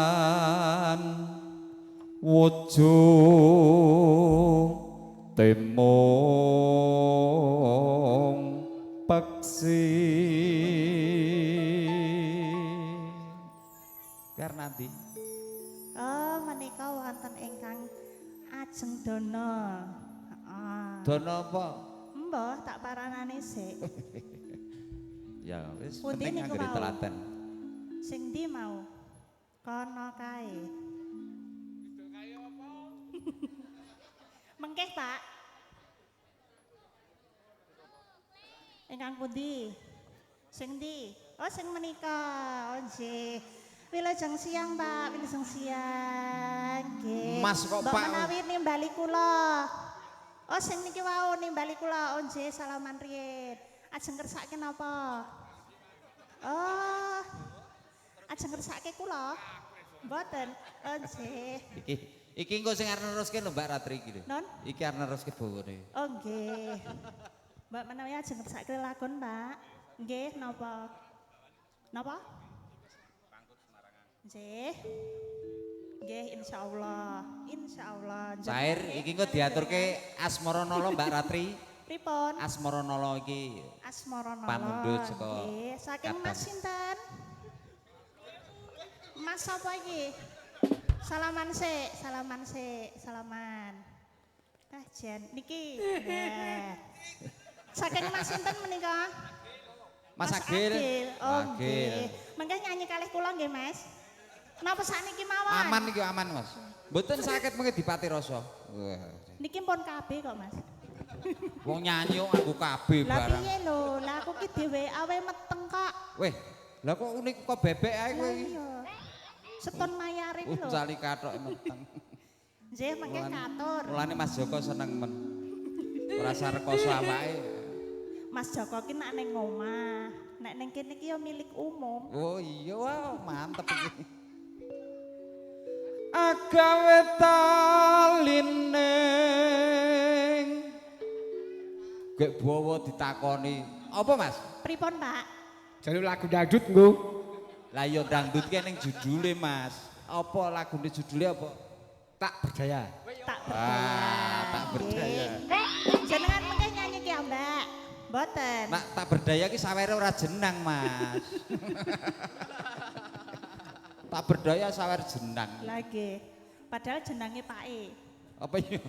Nadyan wujud temong peksi karena nanti menika wonten ingkang ajeng dana. Dana apa? Mbah tak paranane sik. Ya wis Pundi penting niku anggere mau? telaten. Sing ndi mau? Kono kae. Mengkeh, Pak. Ingkang pundi? Sing ndi? Oh, sing menika. Oh, nggih. Wilujeng siang, Pak. Wilujeng siang. Nggih. Mas kok, Mbok Pak? menawi nimbali kula. Oh, sing niki wau nimbali kula. Oh, nggih, salaman riyin. Ajeng kersake napa? Oh. Ajeng kersake kula. Mboten. Oh, nggih. Iki engko sing arep neruske lho Mbak Ratri iki lho. Non? Iki arep neruske bawane. Oh, nggih. Mbak menawi ajeng ngersake lakon, Mbak. Nggih, napa? Napa? Nggih. Nggih, insyaallah. Insyaallah. Sair iki engko diaturke Asmaranala Mbak Ratri. Pripun? Asmaranala iki Asmaranala. pamundhut saka Nggih, saking Mas sinten? Mas sapa iki? Salaman sik, salaman sik, salaman. Jen niki. Nah. Saking Mas sinten menika? Mas Agil. Oh, Agil. nggih. Mengke nyanyi kalih kula nggih, Mas. Napa sakniki mawon? Aman iki aman, Mas. Mboten sakit mengke dipati rasa. Wah. Niki pun kabeh kok, Mas. Wong nyanyi kok nganggo kabeh Lah barang. piye lho? Lah aku ki dhewe awe meteng kok. Weh, lah kok unik kok bebek ae kowe Lah iki. iya. Seton mayare iki lho. Cali kathok meteng. Nggih, mengke katur. Mulane Mas Joko seneng men. Ora sarekoso awake. Mas Joko ki nek ning omah, nek ning kene ki ya milik umum. Oh iya, wah, mantep iki. Agawe talining gek bawa ditakoni apa Mas? Pripun, Pak? Jalur lagu dangdut nggo. Lah ya dangdut ki ning judule Mas. Apa lagune judule apa? Tak berdaya. Tak Tak berdaya. Jenengan mengke nyanyi ki Mbak. Mboten. Nak tak berdaya ki sawere ora jenang Mas. Tak berdaya sawer jenang. Lagi. Padahal jenenge Pake. Apa iya?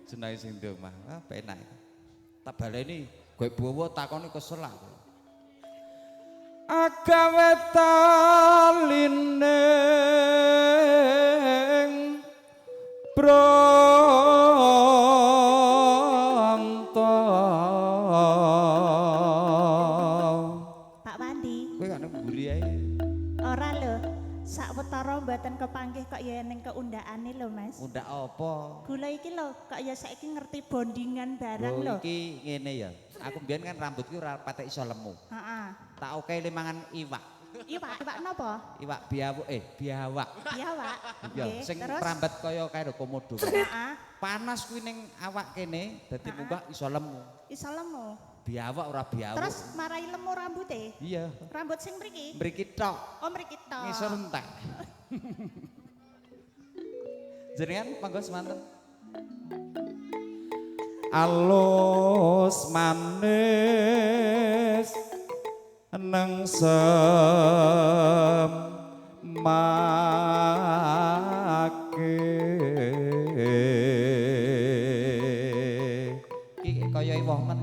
Jenenge sing ndi omah. Ah penak. Tak baleni kowe bawa takoni kesel aku. Agawe talining pronto. Pak Wandi. Kowe kan mburi ae. Ora lho. Sakwetara mboten kepanggih kok ya ning keundakane lho, Mas. Undak apa? Gula iki lho, kok ya saiki ngerti bondingan barang Oh, lho. iki ngene ya. Aku mbiyen kan rambutku ora patek iso lemu. Heeh. Tak okehi mangan iwak. Iwak napa? Iwak biawak biawak. Biawak. Ya, Nggih, sing terus? rambat kaya karo komodo. Heeh. Panas kuwi ning awak kene dadi munggah iso lemu. Iso lemu. Biawak ora biawak. Terus marai lemu rambute? Iya. Rambut sing mriki? Mriki tok. Oh, mriki tok. Ngisor entek. Jenengan monggo semanten. Alus manis nang semake iki kaya iwah men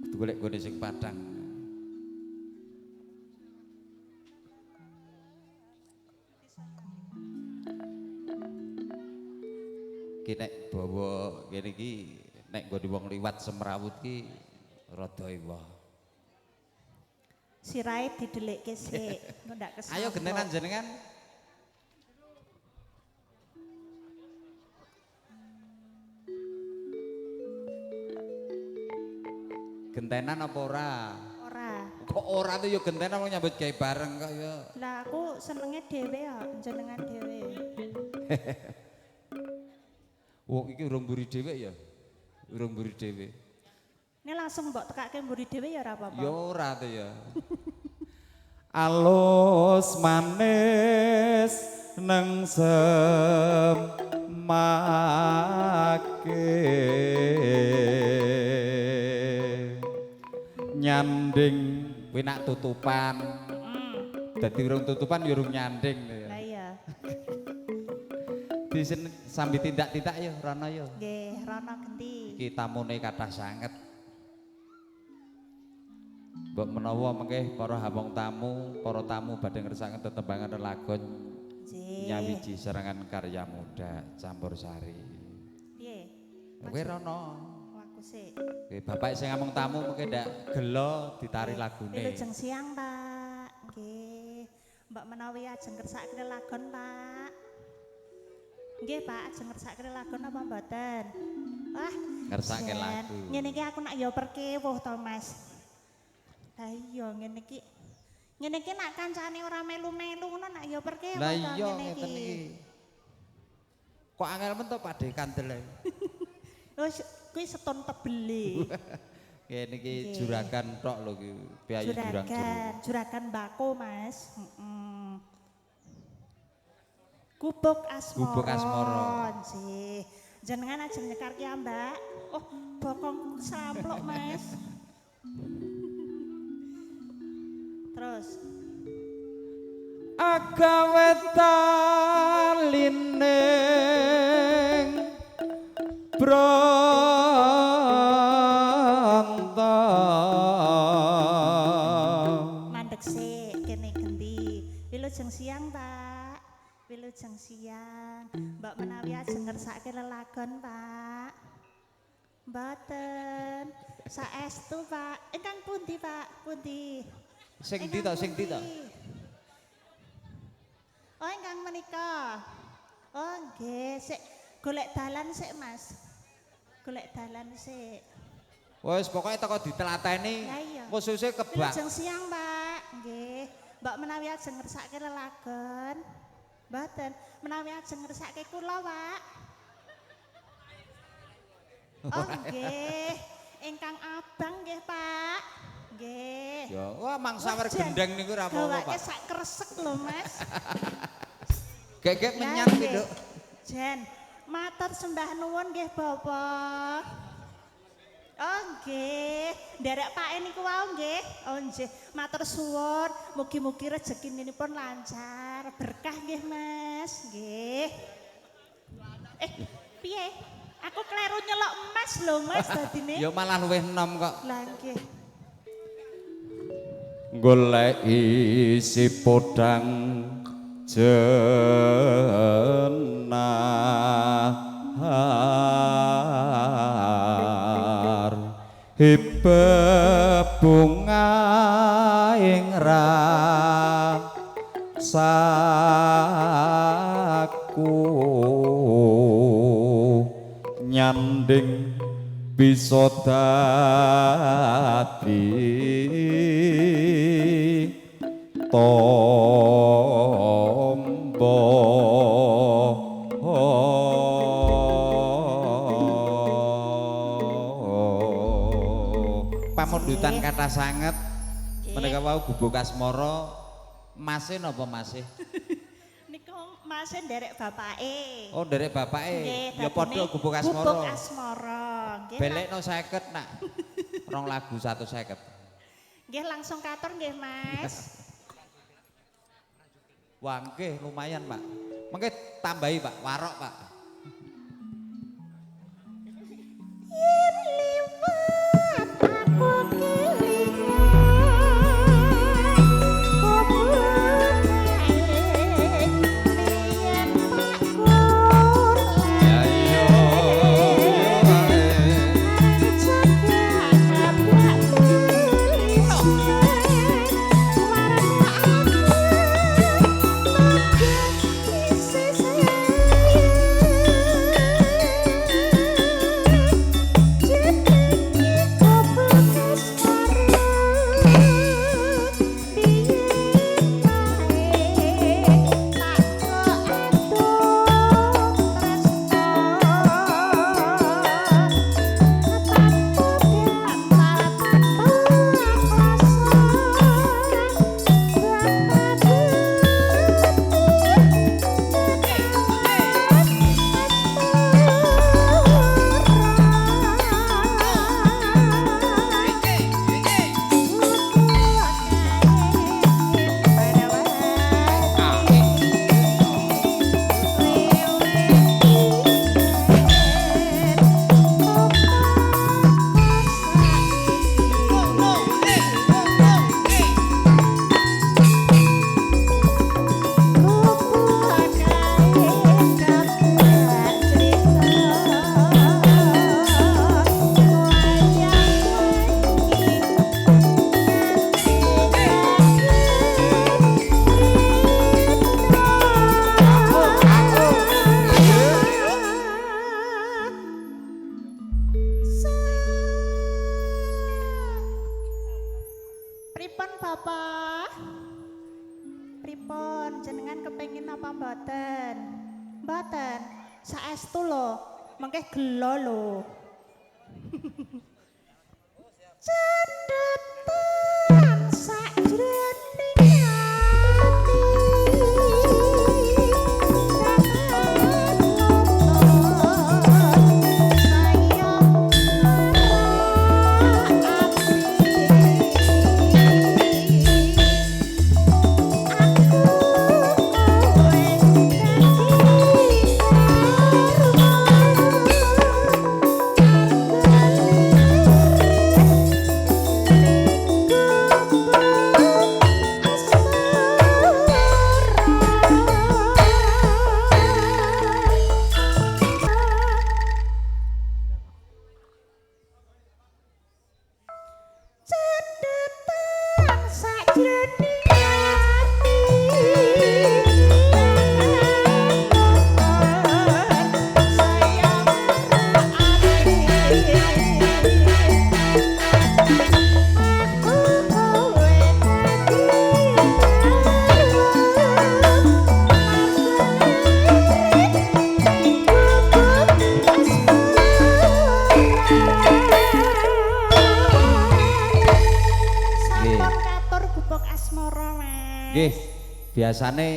kudu golek gone sing padang. Ki nek bawa kene iki nek nggo wong liwat semrawut ki rada iwah. Sirahe didelikke sik, engko ndak kesal. Ayo gentenan jenengan. Gentenan apa ora? Ora. Kok ora tuh ya gentenan mau nyambut gawe bareng kok ya. Lah aku senenge dhewe ya, jenengan dhewe. Wong iki urung mburi dhewe ya. Urung mburi dhewe. Ini langsung mbok tekake mburi dhewe ya ora apa-apa. Ya ora tuh ya. alus manis neng semake nyanding kuwi nak tutupan dadi urung tutupan ya urung nyanding Lah iya. Disen sambil tindak-tindak ya Rono ya Nggih, Rono genti. iki tamune kathah sanget mbok menawa mengke para hamong tamu badhe ngersakaken tetembangan lelagon Nggih. nyawiji serangan karya muda Campursari. Piye? Kowe Rono. Aku sik. Oke, bapak sing ngomong tamu mungkin ndak gelo ditari lagune. Wilujeng siang, Pak. Nggih. Mbak menawi ajeng kersake lagon, Pak. Nggih, Pak, ajeng kersake lagon apa mboten? Wah, Ngersake Jen, lagu. Ngene iki aku nak yo perkewuh to, Mas. Lah iya ngene iki. Ngene iki nak kancane ora melu-melu ngono nak yo perkewuh Lah to iya ngene ngeten iki. iki. Kok angel men to Pakde kandel. Oh, kuwi seton tebele. Kene iki Nggih. juragan tok lho iki, piyayi jurang jero. Juragan bako, Mas. Gubuk asmara. Gubuk asmara. Nggih. Jenengan ajeng nyekarke ya, Mbak. Oh, bokong samplok, Mas. Terus Agawe talining bronto mandek sik kene gendi. Wilujeng siang, Pak. Wilujeng siang. Mbak menawi ajeng ngersake lelagon, Pak. Mboten. Saestu, Pak. Ingkang pundi, Pak? Pundi? sing ndi to sing ndi to Oh, ingkang menika. Oh, nggih, sik golek dalan sik, Mas. Golek dalan sik. wis pokoke teko ditelateni Lah iya. khususe kebak Wilujeng siang, Pak. Nggih. Mbak menawi ajeng ngersake lelagon. Mboten. Menawi ajeng ngersake kula, Pak. Oh, nggih. Ingkang abang nggih, Pak. Nggih. ya wah mangsa wer gendeng niku ora apa-apa Gawake Pak sak kresek lho, Mas. gek-gek Lah, menyang iki nggih. Nduk Jen, matur sembah nuwun nggih Bapak. Oh nggih, nderek Pak niku wau nggih. Oh nggih, matur suwun. Mugi-mugi rezekinipun lancar, berkah nggih Mas. Nggih. Piye? Aku kleru nyelok emas lho Mas dadine. ya malah luwih enom kok Lah nggih. golek isi podang jenar hibe bunga ing rasaku nyanding bisa dadi tombo pamundutan kata sanget menika wau gubuk asmara masih napa masih Niku Mas nderek bapake. oh nderek bapake Nggih, ya padha dadine gubuk Gubuk asmara asmara. Nggih. belekno 50 nak rong lagu 150 Nggih langsung katur nggih Mas. wah nggih lumayan Pak mengke tambahi Pak warok Pak Yen liwat aku kelingan ya iya mboten. Mboten. Saestu lho, mengke gelo lho. Cendetan sakjroning ati. Cendetan sakjroning ati. Sayang ati. Aku kowe dadi sampun katur gubuk asmara, Mas. Nggih, biasane